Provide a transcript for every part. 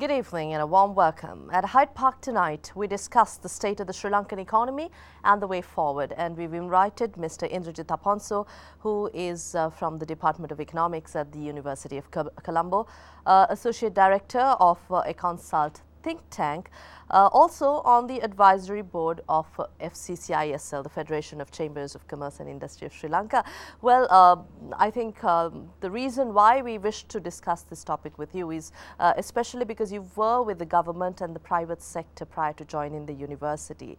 Good evening and a warm welcome. At Hyde Park tonight, we discuss the state of the Sri Lankan economy and the way forward. And we've invited Mr. INDRAJITH APONSU, who is from the Department of Economics at the University of Colombo, Associate Director of ECONSULT think tank, also on the advisory board of FCCISL, the Federation of Chambers of Commerce and Industry of Sri Lanka. Well, I think the reason why we wish to discuss this topic with you is especially because you were with the government and the private sector prior to joining the university.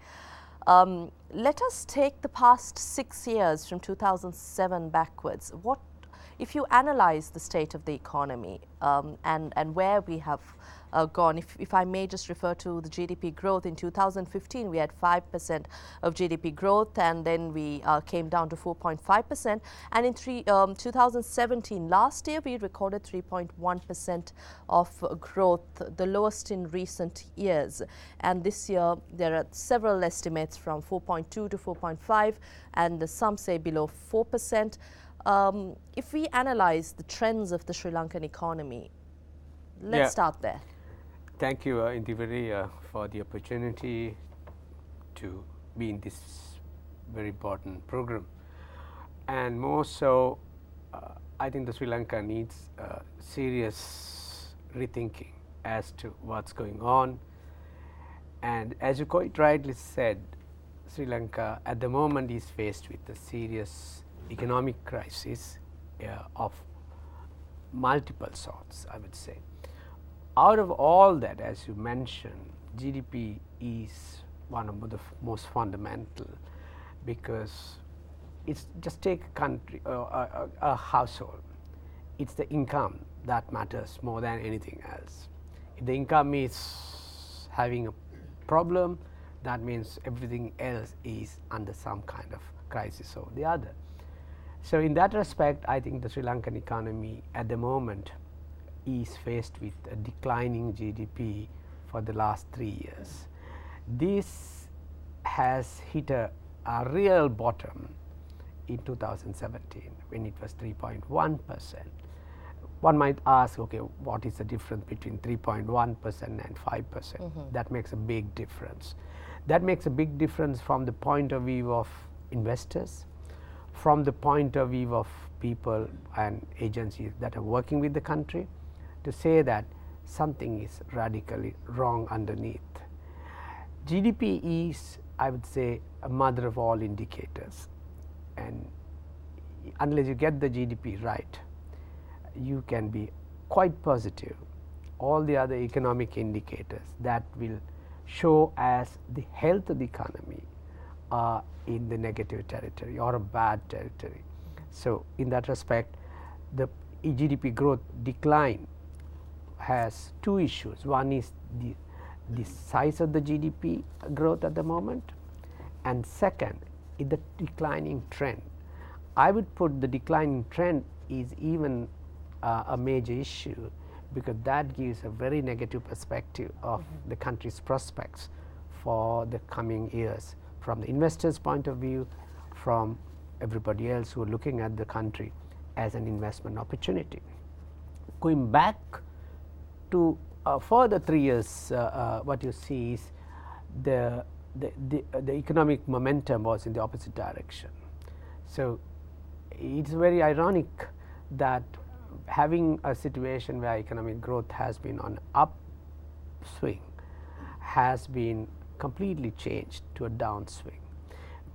Let us take the past 6 years from 2007 backwards. What, if you analyze the state of the economy and where we have gone, if I may just refer to the GDP growth, in 2015 we had 5% of GDP growth, and then we came down to 4.5%, and in 2017, last year, we recorded 3.1% of growth, the lowest in recent years. And this year there are several estimates from 4.2 to 4.5, and some say below 4%. If we analyze the trends of the Sri Lankan economy, let's start there. Thank you, Indiveri, for the opportunity to be in this very important program. And more so, I think the Sri Lanka needs serious rethinking as to what's going on. And as you quite rightly said, Sri Lanka at the moment is faced with a serious economic crisis of multiple sorts, I would say. Out of all that, as you mentioned, GDP is one of the most fundamental, because it's just take a country, a household. It's the income that matters more than anything else. If the income is having a problem, that means everything else is under some kind of crisis or the other. So in that respect, I think the Sri Lankan economy at the moment is faced with a declining GDP for the last 3 years. This has hit a real bottom in 2017 when it was 3.1%. One might ask, okay, what is the difference between 3.1% and 5%? That makes a big difference. That makes a big difference from the point of view of investors, from the point of view of people and agencies that are working with the country, to say that something is radically wrong underneath. GDP is, I would say, a mother of all indicators, and unless you get the GDP right, you can be quite positive. All the other economic indicators that will show as the health of the economy are in the negative territory or a bad territory. So in that respect, the GDP growth decline has two issues. One is the size of the GDP growth at the moment, and second is the declining trend. I would put the declining trend is even a major issue, because that gives a very negative perspective of the country's prospects for the coming years, from the investors' point of view, from everybody else who are looking at the country as an investment opportunity. Going back to further 3 years, what you see is the economic momentum was in the opposite direction. So it's very ironic that having a situation where economic growth has been on upswing has been completely changed to a downswing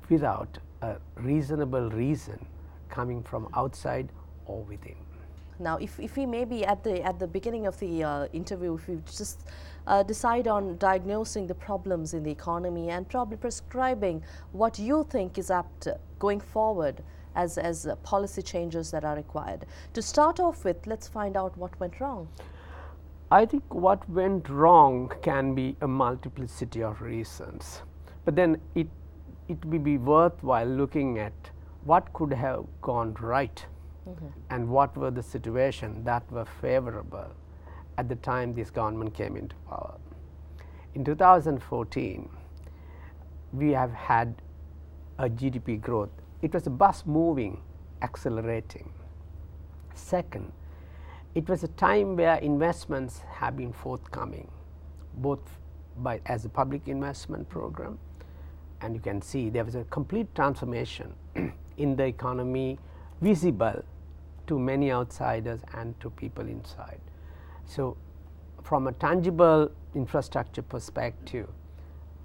without a reasonable reason coming from outside or within. Now, if we maybe at the beginning of the interview, if we just decide on diagnosing the problems in the economy and probably prescribing what you think is apt going forward as policy changes that are required. To start off with, let's find out what went wrong. I think what went wrong can be a multiplicity of reasons, but then it will be worthwhile looking at what could have gone right. And what were the situations that were favorable at the time this government came into power. In 2014, we have had a GDP growth. It was a bus moving, accelerating. Second, it was a time where investments have been forthcoming, both as a public investment program, and you can see there was a complete transformation in the economy visible to many outsiders and to people inside. So, from a tangible infrastructure perspective,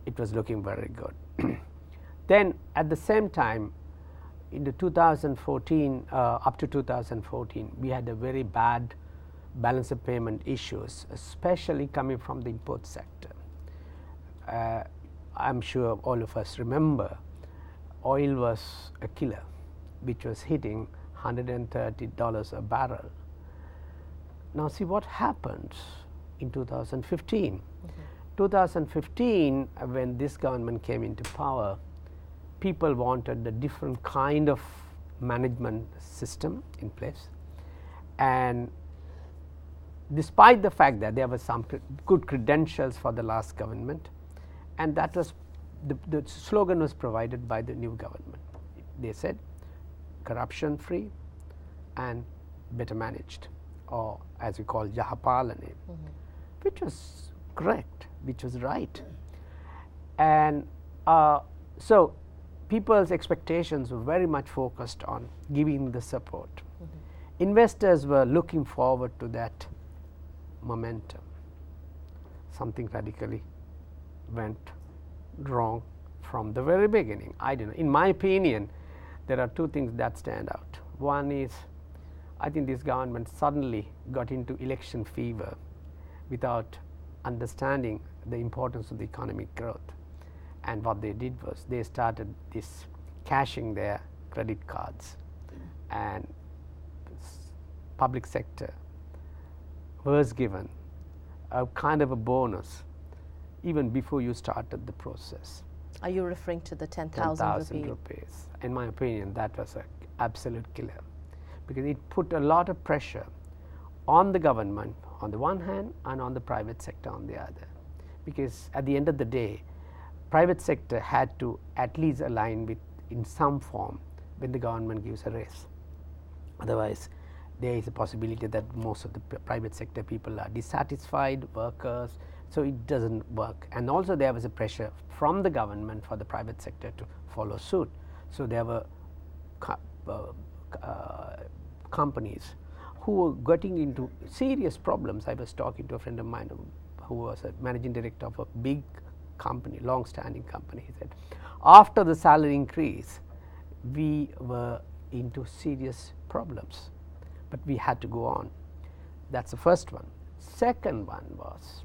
it was looking very good. Then at the same time, in the 2014 up to 2014, we had a very bad balance of payment issues, especially coming from the import sector. I am sure all of us remember oil was a killer, which was hitting $130 a barrel. Now see what happens in 2015. 2015, when this government came into power, people wanted a different kind of management system in place, and despite the fact that there were some good credentials for the last government, and that was the slogan was provided by the new government. They said corruption free and better managed, or as we call Jahapalane, which was correct, which was right. And so people's expectations were very much focused on giving the support. Investors were looking forward to that momentum. Something radically went wrong from the very beginning. I don't know. In my opinion, there are two things that stand out. One is, I think this government suddenly got into election fever without understanding the importance of the economic growth. And what they did was they started this cashing their credit cards, and public sector was given a kind of a bonus even before you started the process. Are you referring to the 10,000 rupees? In my opinion, that was an absolute killer, because it put a lot of pressure on the government on the one hand and on the private sector on the other, because at the end of the day, private sector had to at least align with in some form when the government gives a raise. Otherwise, there is a possibility that most of the private sector people are dissatisfied, workers, so it does not work. And also there was a pressure from the government for the private sector to follow suit. So there were companies who were getting into serious problems. I was talking to a friend of mine who was a managing director of a big company, long-standing company. He said, after the salary increase, we were into serious problems, but we had to go on. That's the first one. Second one was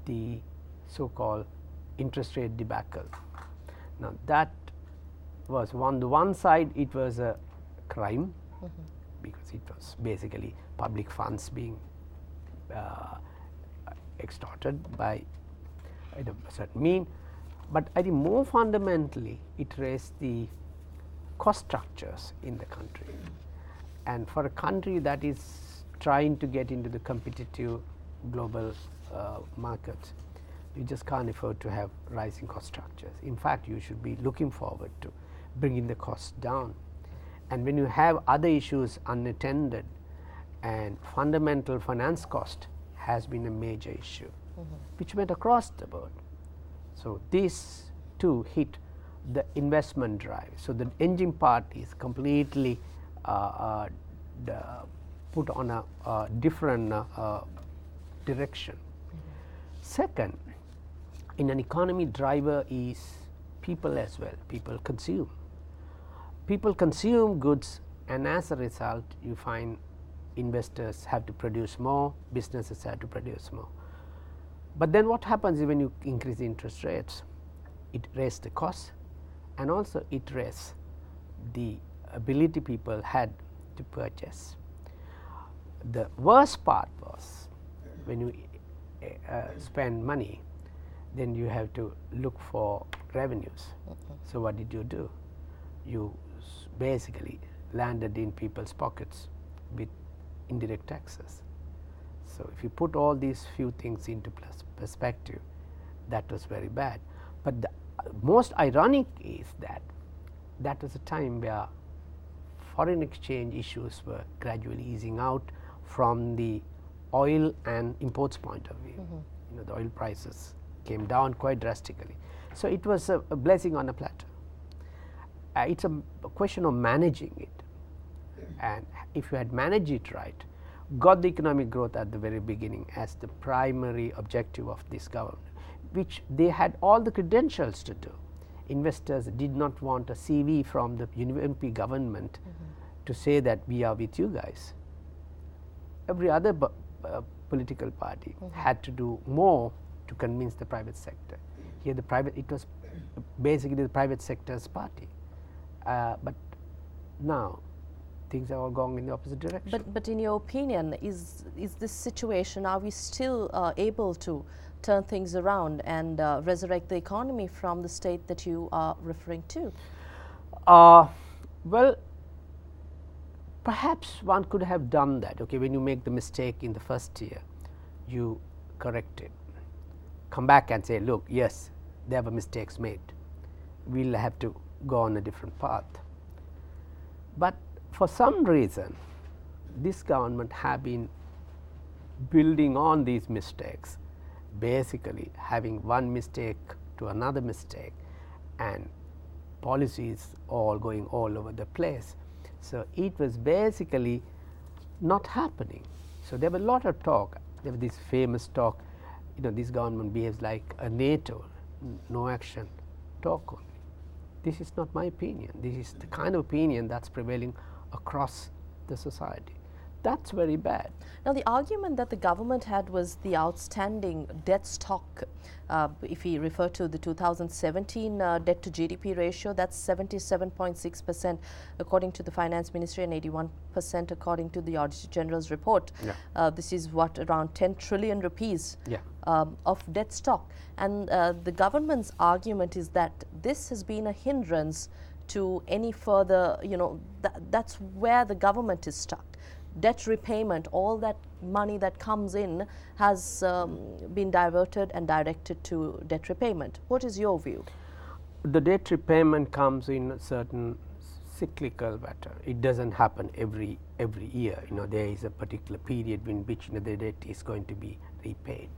the so-called interest rate debacle. Now that was on the one side, it was a crime, because it was basically public funds being extorted by a certain mean, but I think more fundamentally it raised the cost structures in the country. And for a country that is trying to get into the competitive global markets, you just can't afford to have rising cost structures. In fact, you should be looking forward to bringing the costs down. And when you have other issues unattended, and fundamental finance cost has been a major issue, which went across the board. So these two hit the investment drive. So the engine part is completely put on a different direction. Second, in an economy, driver is people as well. People consume. People consume goods, and as a result, you find investors have to produce more, businesses have to produce more. But then what happens is when you increase the interest rates, it raises the cost, and also it raises the ability people had to purchase. The worst part was when you spend money, then you have to look for revenues. So what did you do? You basically landed in people's pockets with indirect taxes. So if you put all these few things into perspective, that was very bad. But the most ironic is that that was a time where foreign exchange issues were gradually easing out, from the oil and imports point of view. You know, the oil prices came down quite drastically. So it was a blessing on a platter. It's a question of managing it, and if you had managed it right, got the economic growth at the very beginning as the primary objective of this government, which they had all the credentials to do. Investors did not want a CV from the UNP government to say that we are with you guys. Every other political party had to do more to convince the private sector. Here the private, it was basically the private sector's party, but now things are all going in the opposite direction. But in your opinion, is this situation, are we still able to turn things around and resurrect the economy from the state that you are referring to? Well, perhaps one could have done that. Okay, when you make the mistake in the first year, you correct it, come back and say, look, yes, there were mistakes made, we'll have to go on a different path. But for some reason, this government have been building on these mistakes, basically having one mistake to another mistake, and policies all going all over the place. So it was basically not happening. So there was a lot of talk. There was this famous talk, you know, this government behaves like a NATO, no action, talk only. This is not my opinion. This is the kind of opinion that's prevailing across the society. That's very bad. Now, the argument that the government had was the outstanding debt stock. If we refer to the 2017 debt to GDP ratio, that's 77.6% according to the Finance Ministry and 81% according to the Auditor General's report. Yeah. This is what, around 10 trillion rupees Yeah. of debt stock. And the government's argument is that this has been a hindrance to any further, you know, that's where the government is stuck. Debt repayment, all that money that comes in has been diverted and directed to debt repayment. What is your view? The debt repayment comes in a certain cyclical pattern. It doesn't happen every year. You know, there is a particular period in which, you know, the debt is going to be repaid.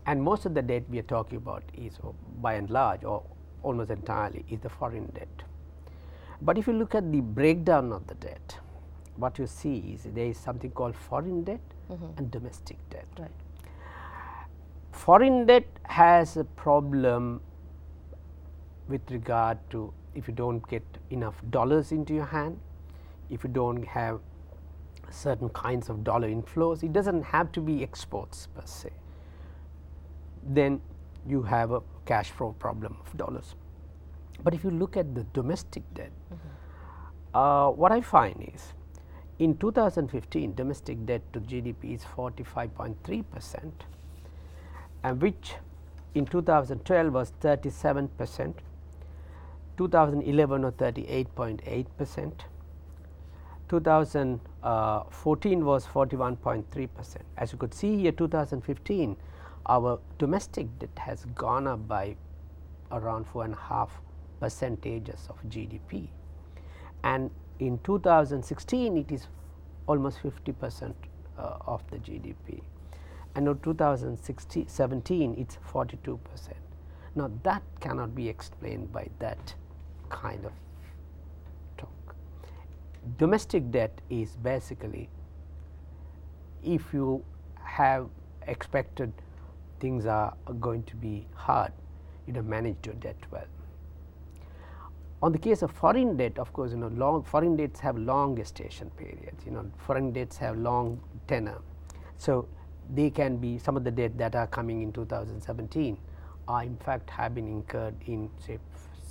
And most of the debt we are talking about is, by and large, or almost entirely, is the foreign debt. But if you look at the breakdown of the debt, what you see is there is something called foreign debt and domestic debt. Right. Foreign debt has a problem with regard to if you don't get enough dollars into your hand, if you don't have certain kinds of dollar inflows. It doesn't have to be exports per se. Then you have a cash flow problem of dollars. But if you look at the domestic debt, what I find is, in 2015, domestic debt to GDP is 45.3%, and which in 2012 was 37%, 2011 was 38.8%, 2014 was 41.3%. As you could see here, 2015, our domestic debt has gone up by around 4.5 percentages of GDP, and in 2016 it is almost 50% of the GDP, and in 2017 it's 42%. Now that cannot be explained by that kind of talk. Domestic debt is basically, if you have expected things are going to be hard, you have managed your debt well. On the case of foreign debt, of course, you know, foreign debts have long gestation periods. You know, foreign debts have long tenor, so they can be, some of the debt that are coming in 2017 are in fact have been incurred in, say,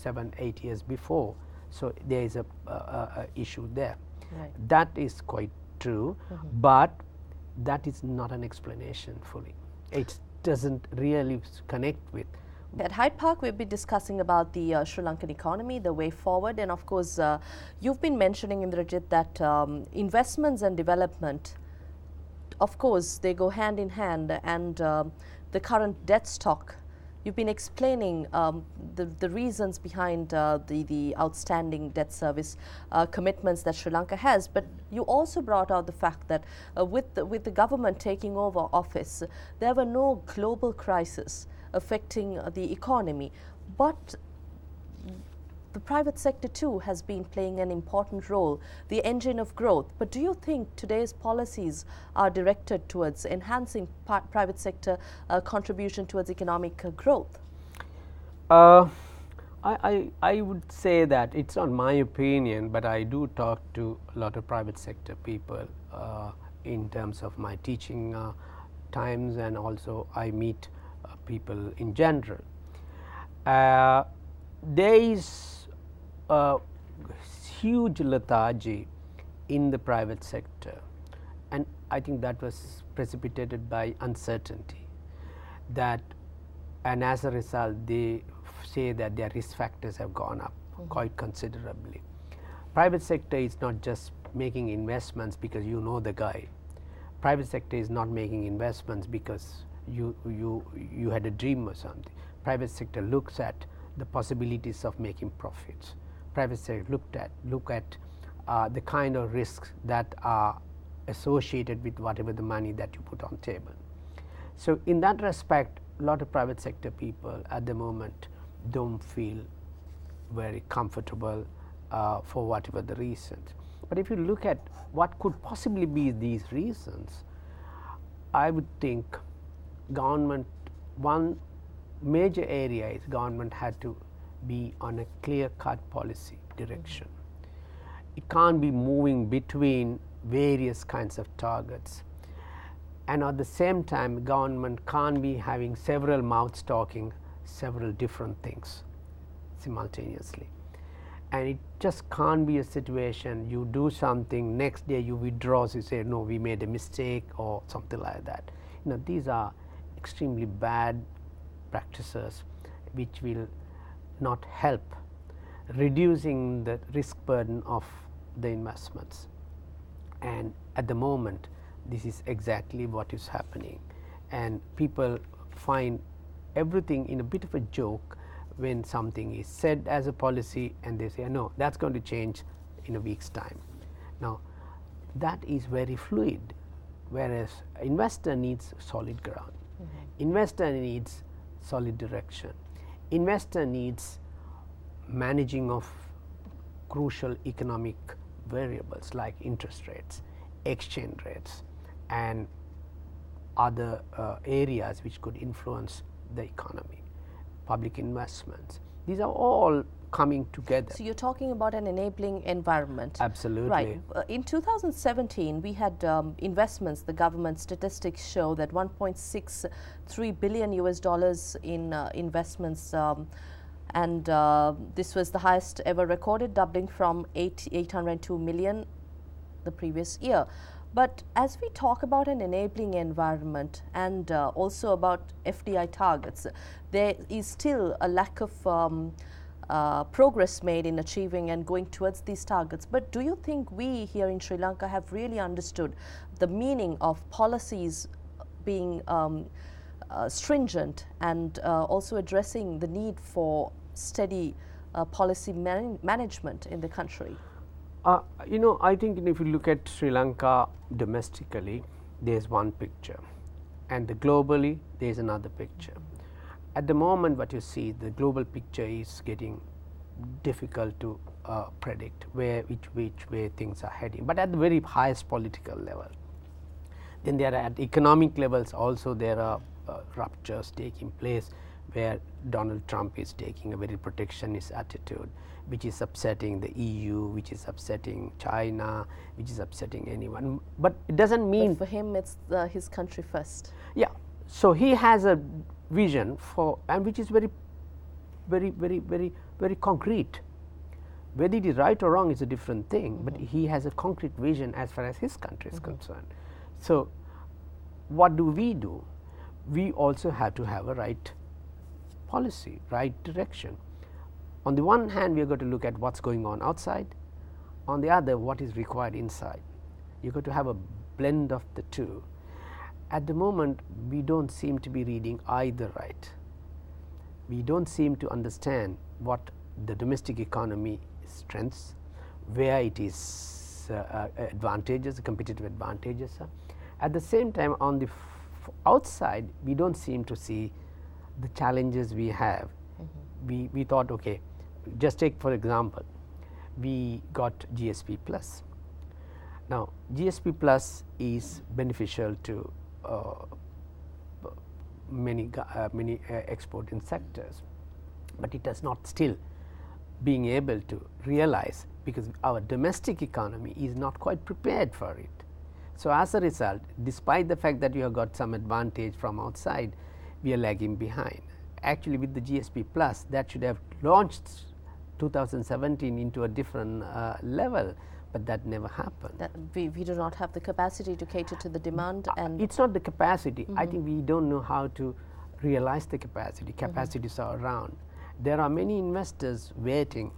7-8 years before. So there is a issue there. Right. That is quite true, but that is not an explanation fully. It doesn't really connect with. At Hyde Park, we'll be discussing about the Sri Lankan economy, the way forward, and of course, you've been mentioning, Indrajith, that investments and development, of course, they go hand in hand, and the current debt stock, you've been explaining the reasons behind the outstanding debt service commitments that Sri Lanka has, but you also brought out the fact that with the government taking over office, there were no global crises affecting the economy, but the private sector too has been playing an important role, the engine of growth. But do you think today's policies are directed towards enhancing private sector contribution towards economic growth? I would say that it's not my opinion, but I do talk to a lot of private sector people in terms of my teaching times, and also I meet people in general. There is a huge lethargy in the private sector, and I think that was precipitated by uncertainty, and as a result they say that their risk factors have gone up quite considerably. Private sector is not just making investments because you know the guy. Private sector is not making investments because you had a dream or something. Private sector looks at the possibilities of making profits. Private sector look at the kind of risks that are associated with whatever the money that you put on table. So in that respect, a lot of private sector people at the moment don't feel very comfortable for whatever the reasons. But if you look at what could possibly be these reasons, I would think government, one major area is government had to be on a clear-cut policy direction. It can't be moving between various kinds of targets, and at the same time government can't be having several mouths talking several different things simultaneously, and it just can't be a situation you do something, next day you withdraw, you say no, we made a mistake or something like that. You know, these are extremely bad practices which will not help reducing the risk burden of the investments, and at the moment this is exactly what is happening, and people find everything in a bit of a joke when something is said as a policy and they say no, that's going to change in a week's time. Now that is very fluid, whereas investor needs solid ground. Investor needs solid direction. Investor needs managing of crucial economic variables like interest rates, exchange rates, and other areas which could influence the economy, public investments. These are all coming together. So you're talking about an enabling environment. Absolutely. Right. In 2017, we had investments. The government statistics show that 1.63 billion US dollars in investments, and this was the highest ever recorded, doubling from 802 million the previous year. But as we talk about an enabling environment and also about FDI targets, there is still a lack of progress made in achieving and going towards these targets. But do you think we here in Sri Lanka have really understood the meaning of policies being stringent and also addressing the need for steady policy management in the country? You know, I think if you look at Sri Lanka domestically, there is one picture, and globally there is another picture. At the moment what you see, the global picture is getting difficult to predict which way things are heading, but at the very highest political level. Then there are at economic levels also there are ruptures taking place, where Donald Trump is taking a very protectionist attitude, which is upsetting the EU, which is upsetting China, which is upsetting anyone. But it doesn't mean... But for him it's his country first. Yeah, so he has a vision for, and which is very concrete. Whether it is right or wrong is a different thing, but he has a concrete vision as far as his country is concerned. So what do? We also have to have a right policy, right direction. On the one hand, we are going to look at what's going on outside. On the other, what is required inside. You've got to have a blend of the two. At the moment, we don't seem to be reading either right. we don't seem to understand what the domestic economy strengths, where it is advantages, competitive advantages are. At the same time, on the outside, we don't seem to see the challenges we have. We thought, okay, just take for example, we got GSP plus. Now, GSP plus is beneficial to many exporting sectors, but it has not still being able to realize, because our domestic economy is not quite prepared for it. So, as a result, despite the fact that you have got some advantage from outside, we are lagging behind. Actually, with the GSP plus, that should have launched 2017 into a different level, but that never happened. That we do not have the capacity to cater to the demand, and it's not the capacity. I think we don't know how to realize the capacity. Capacities are around. There are many investors waiting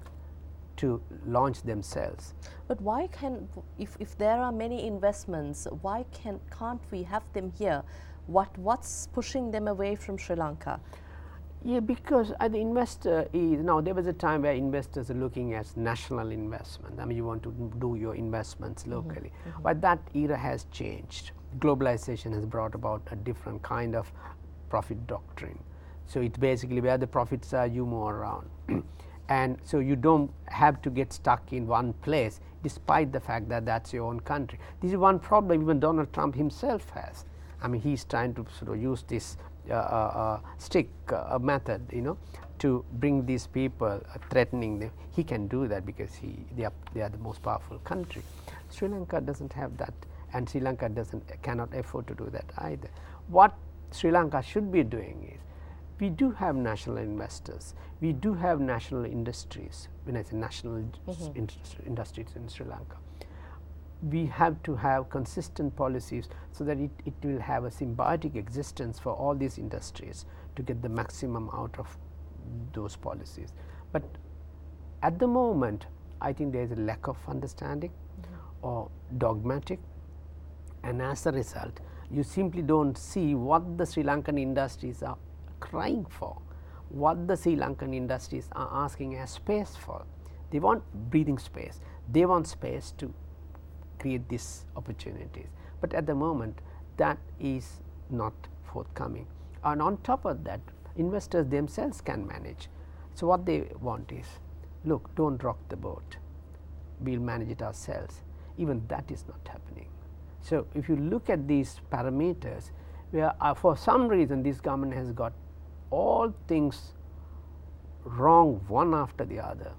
to launch themselves. But why can, if there are many investments, why can't we have them here? What's pushing them away from Sri Lanka? Yeah, because the investor is, now there was a time where investors are looking at national investment. I mean, you want to do your investments locally. But that era has changed. Globalization has brought about a different kind of profit doctrine. So it's basically where the profits are, you move around. And so you don't have to get stuck in one place, despite the fact that that's your own country. This is one problem even Donald Trump himself has. I mean, he's trying to sort of use this stick method, you know, to bring these people, threatening them. He can do that because they are the most powerful country. Sri Lanka doesn't have that, and Sri Lanka cannot afford to do that either. What Sri Lanka should be doing is, we do have national investors, we do have national industries. When I say national industries in Sri Lanka, we have to have consistent policies so that it will have a symbiotic existence for all these industries to get the maximum out of those policies. But at the moment, I think there is a lack of understanding or dogmatic, and as a result, you simply don't see what the Sri Lankan industries are crying for, what the Sri Lankan industries are asking as space for. They want breathing space, they want space to create these opportunities, but at the moment that is not forthcoming. And on top of that, investors themselves can manage. So what they want is, look, don't rock the boat, we will manage it ourselves. Even that is not happening. So if you look at these parameters, where for some reason this government has got all things wrong one after the other,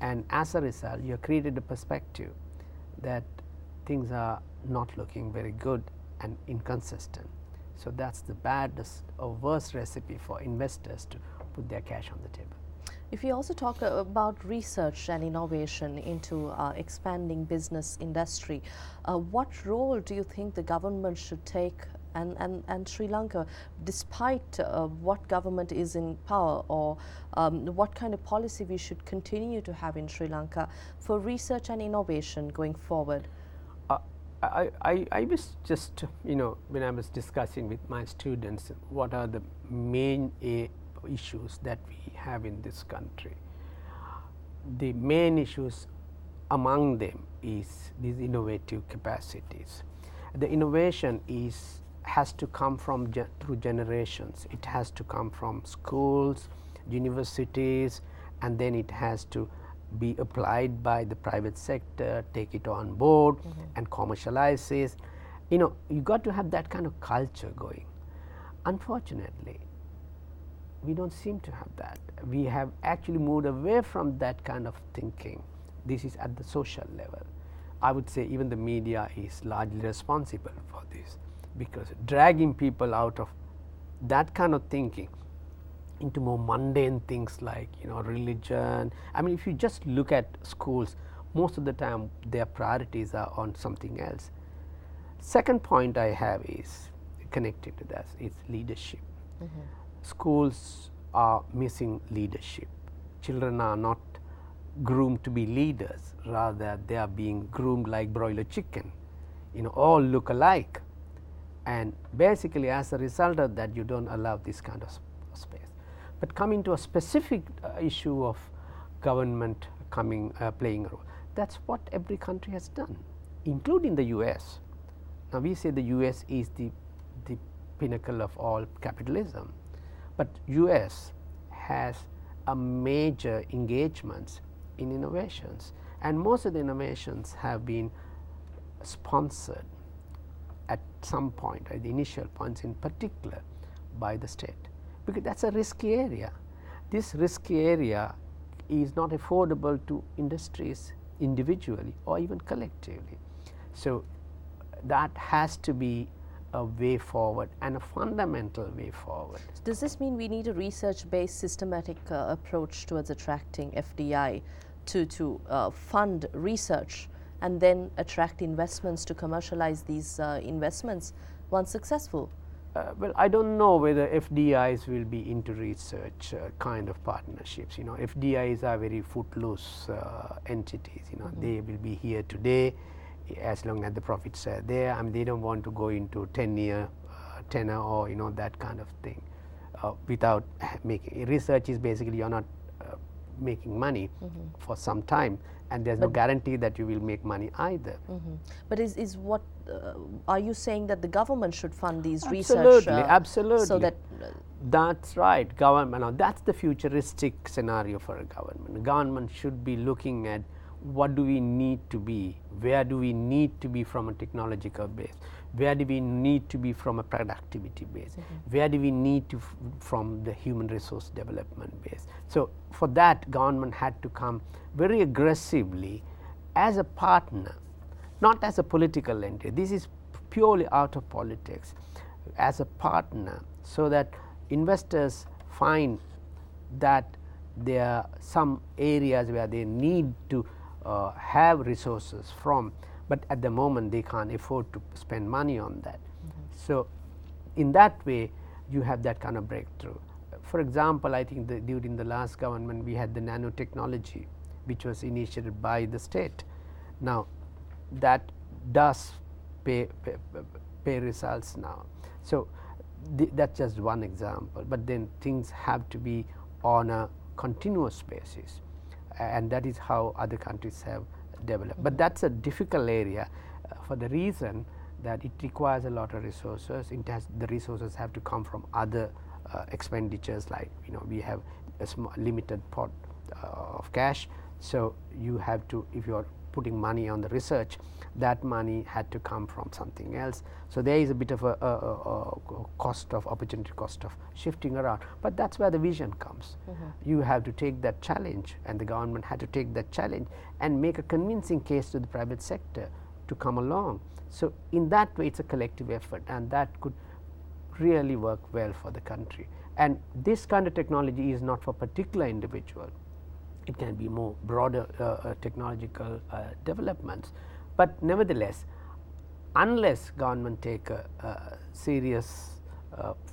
and as a result you have created a perspective that things are not looking very good and inconsistent. So that's the baddest or worst recipe for investors to put their cash on the table. If you also talk about research and innovation into expanding business industry, what role do you think the government should take, and Sri Lanka, despite what government is in power, or what kind of policy we should continue to have in Sri Lanka for research and innovation going forward? I was just, you know, when I was discussing with my students what are the main issues that we have in this country, the main issues among them is these innovative capacities. The innovation has to come from through generations. It has to come from schools, universities, and then it has to be applied by the private sector, take it on board and commercialize it. You know, you got to have that kind of culture going. Unfortunately, we don't seem to have that. We have actually moved away from that kind of thinking. This is at the social level. I would say even the media is largely responsible for this, because dragging people out of that kind of thinking into more mundane things like, you know, religion. I mean, if you just look at schools, most of the time their priorities are on something else. Second point I have is connected to that, is leadership. Schools are missing leadership. Children are not groomed to be leaders, rather they are being groomed like broiler chicken, you know, all look alike, and basically as a result of that you don't allow this kind of space. But coming to a specific issue of government playing a role, that's what every country has done, including the US. Now we say the US is the pinnacle of all capitalism, but US has a major engagements in innovations, and most of the innovations have been sponsored at some point, at the initial points in particular, by the state, because that's a risky area. This risky area is not affordable to industries individually or even collectively. So that has to be a way forward, and a fundamental way forward. Does this mean we need a research-based systematic approach towards attracting FDI to fund research and then attract investments to commercialize these investments once successful? Well, I don't know whether FDIs will be into research kind of partnerships. You know, FDIs are very footloose entities. You know, they will be here today as long as the profits are there. I mean, they don't want to go into 10-year tenor or, you know, that kind of thing without making research. Is basically you're not making money for some time, and there's no guarantee that you will make money either. But is what are you saying that the government should fund these absolutely, research? Absolutely. So that that's right. Government. Now that's the futuristic scenario for a government. The government should be looking at what do we need to be, where do we need to be from a technological base, where do we need to be from a productivity base, where do we need to from the human resource development base. So for that, government had to come very aggressively as a partner, not as a political entity. This is purely out of politics, as a partner, so that investors find that there are some areas where they need to have resources from, but at the moment they can't afford to spend money on that. So in that way you have that kind of breakthrough. For example, I think during the last government we had the nanotechnology, which was initiated by the state. Now that does pay results now. So that's just one example, but then things have to be on a continuous basis, and that is how other countries have developed. But that's a difficult area for the reason that it requires a lot of resources. The resources have to come from other expenditures, like, you know, we have a small limited pot of cash, so you have to, if you are putting money on the research, that money had to come from something else. So there is a bit of a opportunity cost of shifting around, but that's where the vision comes. You have to take that challenge, and the government had to take that challenge and make a convincing case to the private sector to come along. So in that way it's a collective effort, and that could really work well for the country. And this kind of technology is not for particular individual. It can be more broader technological developments. But nevertheless, unless government take a serious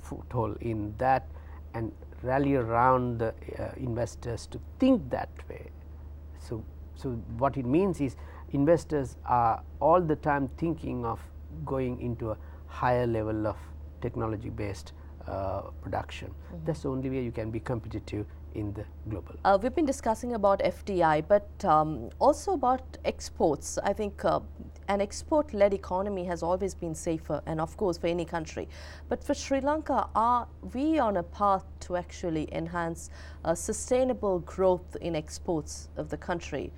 foothold in that and rally around the investors to think that way. So what it means is investors are all the time thinking of going into a higher level of technology based production. That's the only way you can be competitive in the global. We've been discussing about FDI, but also about exports. I think an export-led economy has always been safer, and of course for any country. But for Sri Lanka, are we on a path to actually enhance sustainable growth in exports of the country?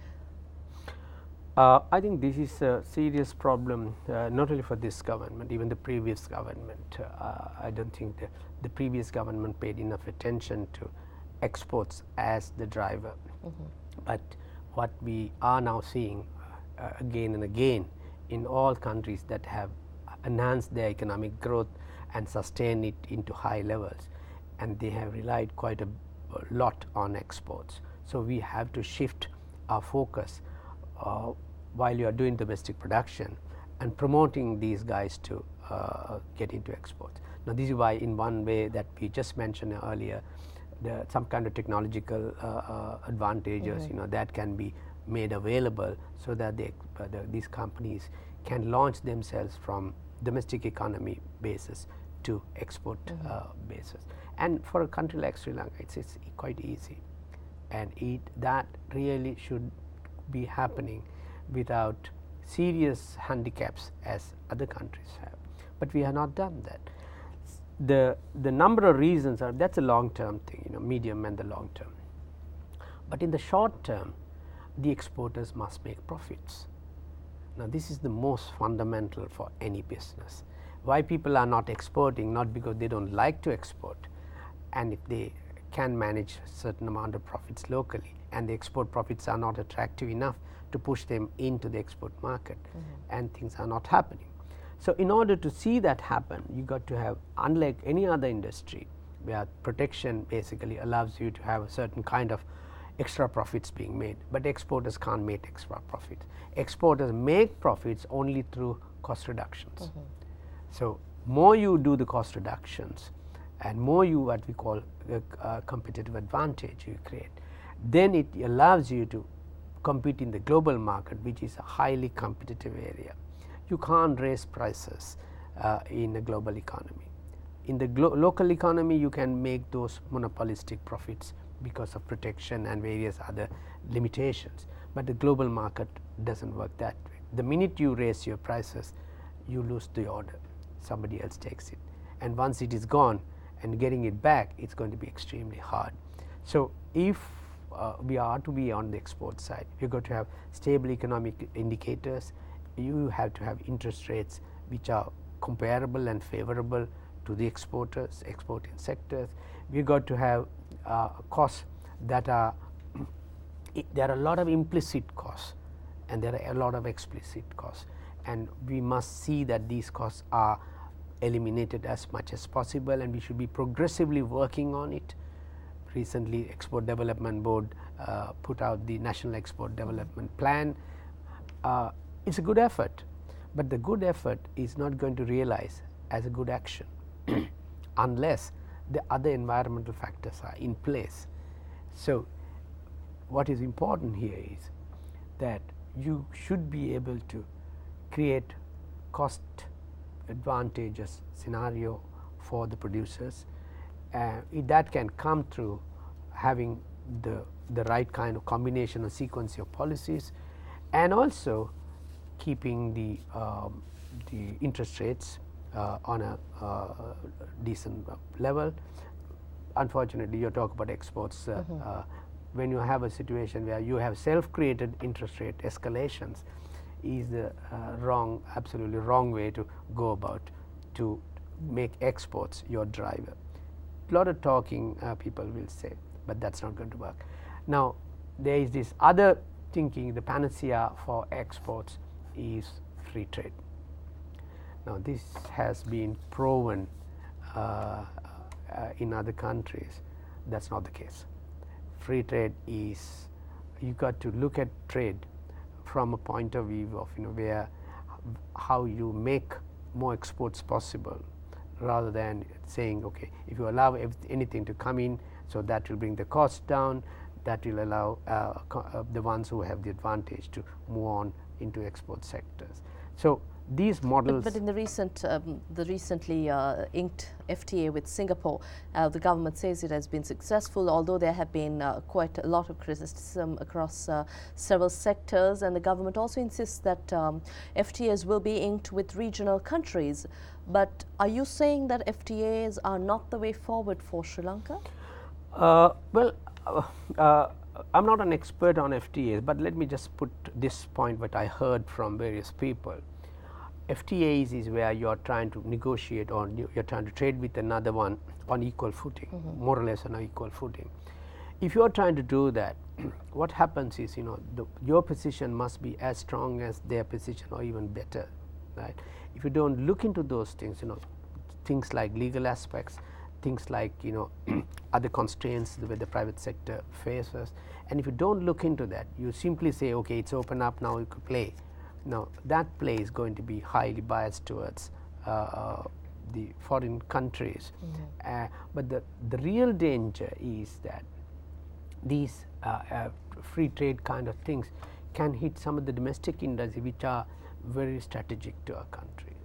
I think this is a serious problem, not only for this government, even the previous government. I don't think the previous government paid enough attention to exports as the driver. But what we are now seeing again and again in all countries that have enhanced their economic growth and sustained it into high levels, and they have relied quite a lot on exports. So we have to shift our focus while you are doing domestic production and promoting these guys to get into exports. Now this is why, in one way that we just mentioned earlier, some kind of technological advantages, you know, that can be made available so that these companies can launch themselves from domestic economy basis to export basis. And for a country like Sri Lanka, it's quite easy, and that really should be happening without serious handicaps as other countries have. But we have not done that. The number of reasons are, that's a long term thing, medium and the long term. But in the short term, the exporters must make profits. Now, this is the most fundamental for any business. Why people are not exporting, not because they don't like to export, and if they can manage a certain amount of profits locally, and the export profits are not attractive enough to push them into the export market, and things are not happening. So, in order to see that happen, you got to have, unlike any other industry where protection basically allows you to have a certain kind of extra profits being made, but exporters can't make extra profits. Exporters make profits only through cost reductions. So, more you do the cost reductions and more you what we call a competitive advantage you create, then it allows you to compete in the global market, which is a highly competitive area. You can't raise prices in a global economy. In the local economy, you can make those monopolistic profits because of protection and various other limitations, but the global market doesn't work that way. The minute you raise your prices, you lose the order, somebody else takes it, and once it is gone and getting it back, it's going to be extremely hard. So, if we are to be on the export side, you have got to have stable economic indicators, you have to have interest rates which are comparable and favorable to the exporters, exporting sectors. We got to have costs that are, there are a lot of implicit costs and there are a lot of explicit costs, and we must see that these costs are eliminated as much as possible, and we should be progressively working on it. Recently, Export Development Board put out the National Export Development Plan. It's a good effort, but the good effort is not going to realize as a good action unless the other environmental factors are in place. So, what is important here is that you should be able to create cost advantageous scenario for the producers. That can come through having the right kind of combination or sequence of policies, and also keeping the interest rates on a decent level. Unfortunately, you talk about exports. When you have a situation where you have self-created interest rate escalations, is the absolutely wrong way to go about to make exports your driver. A lot of talking people will say, but that's not going to work. Now, there is this other thinking, the panacea for exports is free trade. Now, this has been proven in other countries. That's not the case. Free trade is, you got to look at trade from a point of view of where how you make more exports possible, rather than saying, okay, if you allow anything to come in, so that will bring the cost down, that will allow the ones who have the advantage to move on into export sectors. So, these models. But in the recently inked FTA with Singapore, the government says it has been successful, although there have been quite a lot of criticism across several sectors, and the government also insists that FTAs will be inked with regional countries. But are you saying that FTAs are not the way forward for Sri Lanka? Well, I'm not an expert on FTAs, but let me just put this point what I heard from various people. FTAs is where you are trying to negotiate, or you are trying to trade with another one on equal footing, more or less on an equal footing. If you are trying to do that, what happens is, your position must be as strong as their position or even better, right? If you don't look into those things, things like legal aspects, things like other constraints that the private sector faces, and if you don't look into that, you simply say, okay, it's open up, now you could play. Now, that play is going to be highly biased towards the foreign countries, but the real danger is that these free trade kind of things can hit some of the domestic industries which are very strategic to our country.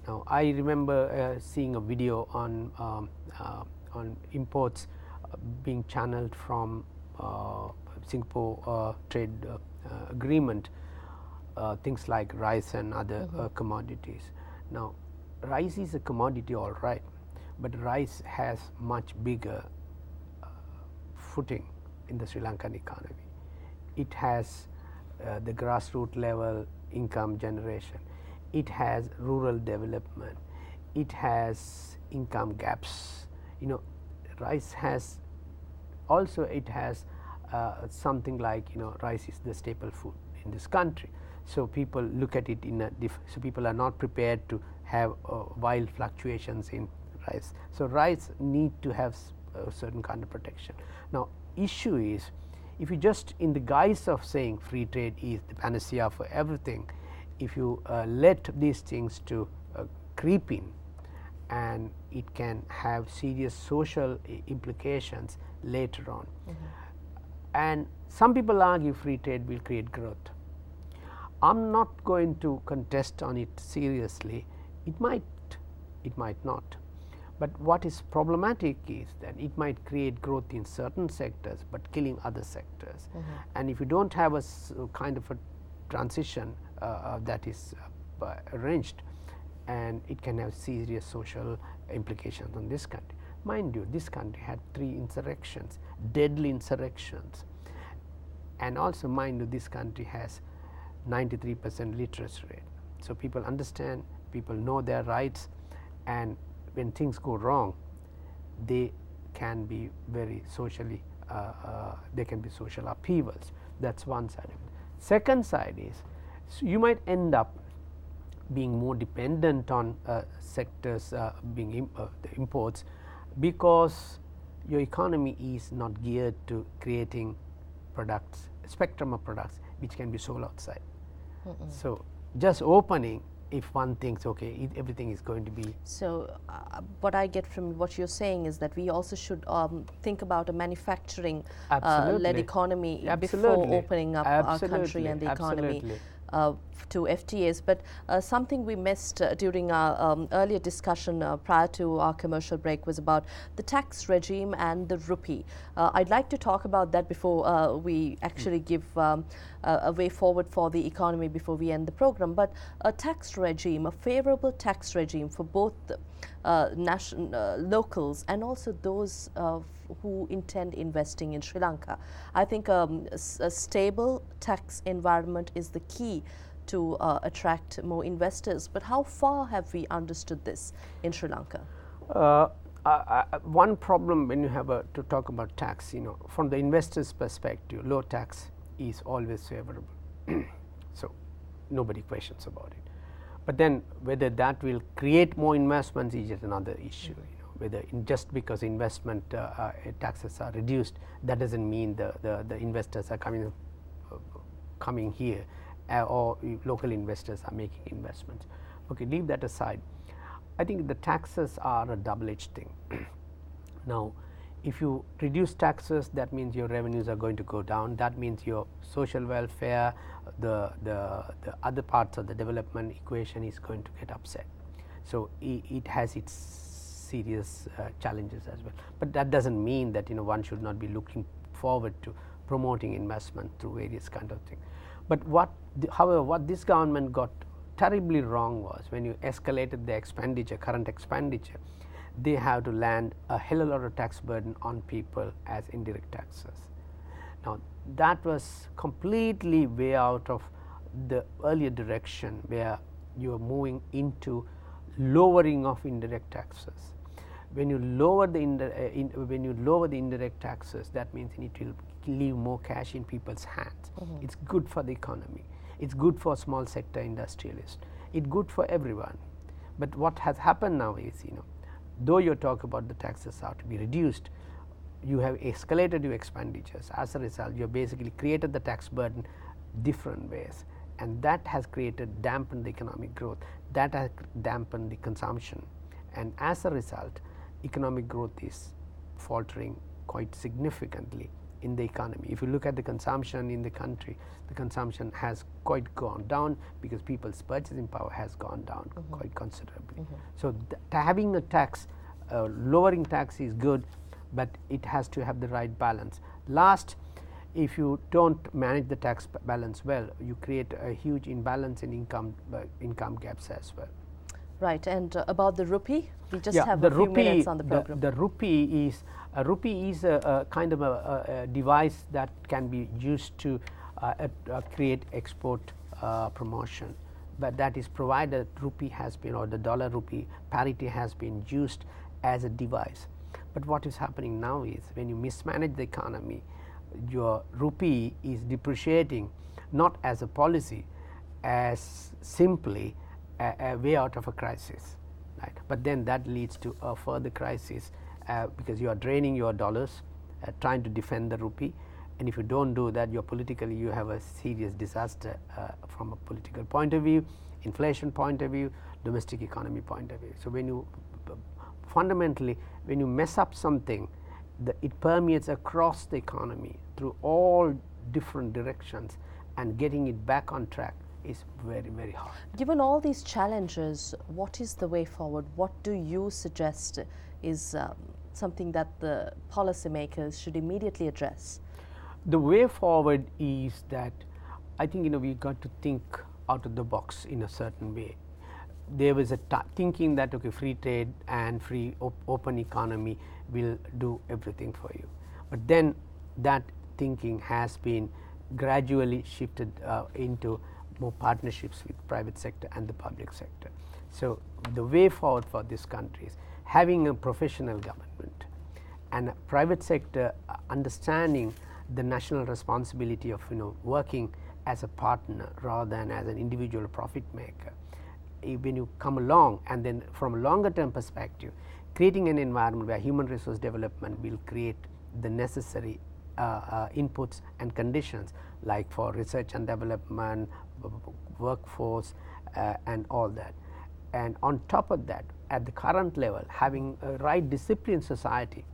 Now, I remember seeing a video on imports being channeled from Singapore trade agreement, things like rice and other commodities. Now, rice is a commodity, all right, but rice has much bigger footing in the Sri Lankan economy. It has the grassroots level income generation, it has rural development, it has income gaps. You know, rice has also, it has something like, you know, rice is the staple food in this country. So, people look at it in a so people are not prepared to have wild fluctuations in rice. So, rice need to have a certain kind of protection. Now, issue is, if you just in the guise of saying free trade is the panacea for everything, if you let these things to creep in, and it can have serious social implications later on. And some people argue free trade will create growth. I am not going to contest on it seriously. It might not. But what is problematic is that it might create growth in certain sectors, but killing other sectors. And if you do not have a kind of a transition that is arranged, and it can have serious social implications on this country. Mind you, this country had 3 insurrections, deadly insurrections, and also mind you, this country has 93% literacy rate. So, people understand, people know their rights, and when things go wrong, they can be very socially, there can be social upheavals. That is one side of it. Second side is, so you might end up being more dependent on sectors being the imports, because your economy is not geared to creating products, a spectrum of products which can be sold outside. So, just opening, if one thinks okay, everything is going to be. So, what I get from what you are saying is that we also should think about a manufacturing led economy before opening up our country and the economy to FTAs. But something we missed during our earlier discussion prior to our commercial break was about the tax regime and the rupee. I'd like to talk about that before we actually give a way forward for the economy before we end the program. But a tax regime, a favorable tax regime for both locals and also those who intend investing in Sri Lanka. I think a stable tax environment is the key to attract more investors. But how far have we understood this in Sri Lanka? One problem when you have to talk about tax, you know, from the investor's perspective, low tax is always favorable. So, nobody questions about it. But then whether that will create more investments is just another issue. You know, whether just because investment taxes are reduced, that does not mean the investors are coming here, or local investors are making investments. Okay, leave that aside. I think the taxes are a double-edged thing. Now, if you reduce taxes, that means your revenues are going to go down. That means your social welfare, the other parts of the development equation is going to get upset. So, it has its serious challenges as well. But that does not mean that, you know, one should not be looking forward to promoting investment through various kind of things. But however, what this government got terribly wrong was when you escalated the expenditure, current expenditure, they have to land a hell of a lot of tax burden on people as indirect taxes. Now, that was completely way out of the earlier direction where you are moving into lowering of indirect taxes. When you lower the indirect taxes, that means it will leave more cash in people's hands. It's good for the economy. It's good for small sector industrialists. It's good for everyone. But what has happened now is, you know, though you talk about the taxes are to be reduced, you have escalated your expenditures. As a result, you have basically created the tax burden different ways, and that has dampened the economic growth, that has dampened the consumption, and as a result, economic growth is faltering quite significantly in the economy. If you look at the consumption in the country, the consumption has quite gone down because people's purchasing power has gone down quite considerably. So having a tax, lowering tax is good, but it has to have the right balance. Last, if you don't manage the tax balance well, you create a huge imbalance in income gaps as well. Right, and about the rupee, we just have a few minutes on the program. The rupee is a kind of a device that can be used to create export promotion, but that is provided rupee has been, or the dollar rupee parity has been used as a device. But what is happening now is when you mismanage the economy, your rupee is depreciating not as a policy, as simply a way out of a crisis, right? But then that leads to a further crisis because you are draining your dollars, trying to defend the rupee, and if you don't do that, you have a serious disaster from a political point of view, inflation point of view, domestic economy point of view. So when you fundamentally, when you mess up something, it permeates across the economy through all different directions, and getting it back on track is very, very hard. Given all these challenges, what is the way forward? What do you suggest is something that the policymakers should immediately address? The way forward is that I think we got to think out of the box in a certain way. There was a thinking that okay, free trade and free open economy will do everything for you, but then that thinking has been gradually shifted into more partnerships with private sector and the public sector. So the way forward for this country is having a professional government and a private sector understanding the national responsibility of working as a partner rather than as an individual profit maker. When you come along, and then from a longer term perspective, creating an environment where human resource development will create the necessary inputs and conditions, like for research and development, workforce, and all that. And on top of that, at the current level, having a right discipline society,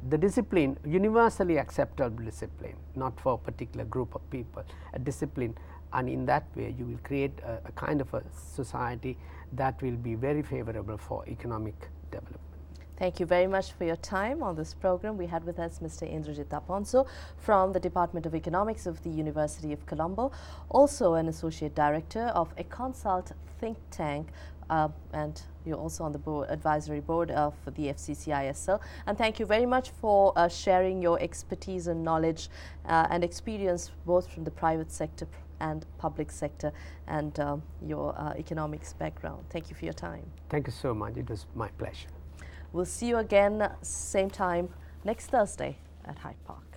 the discipline, universally acceptable discipline, not for a particular group of people, a discipline, and in that way you will create a kind of a society that will be very favorable for economic development. Thank you very much for your time on this program. We had with us Mr. Indrajith Aponsu from the Department of Economics of the University of Colombo, also an Associate Director of ECONSULT think tank, and you're also on the advisory board of the FCCISL. And thank you very much for sharing your expertise and knowledge and experience both from the private sector and public sector and your economics background. Thank you for your time. Thank you so much. It was my pleasure. We'll see you again same time next Thursday at Hyde Park.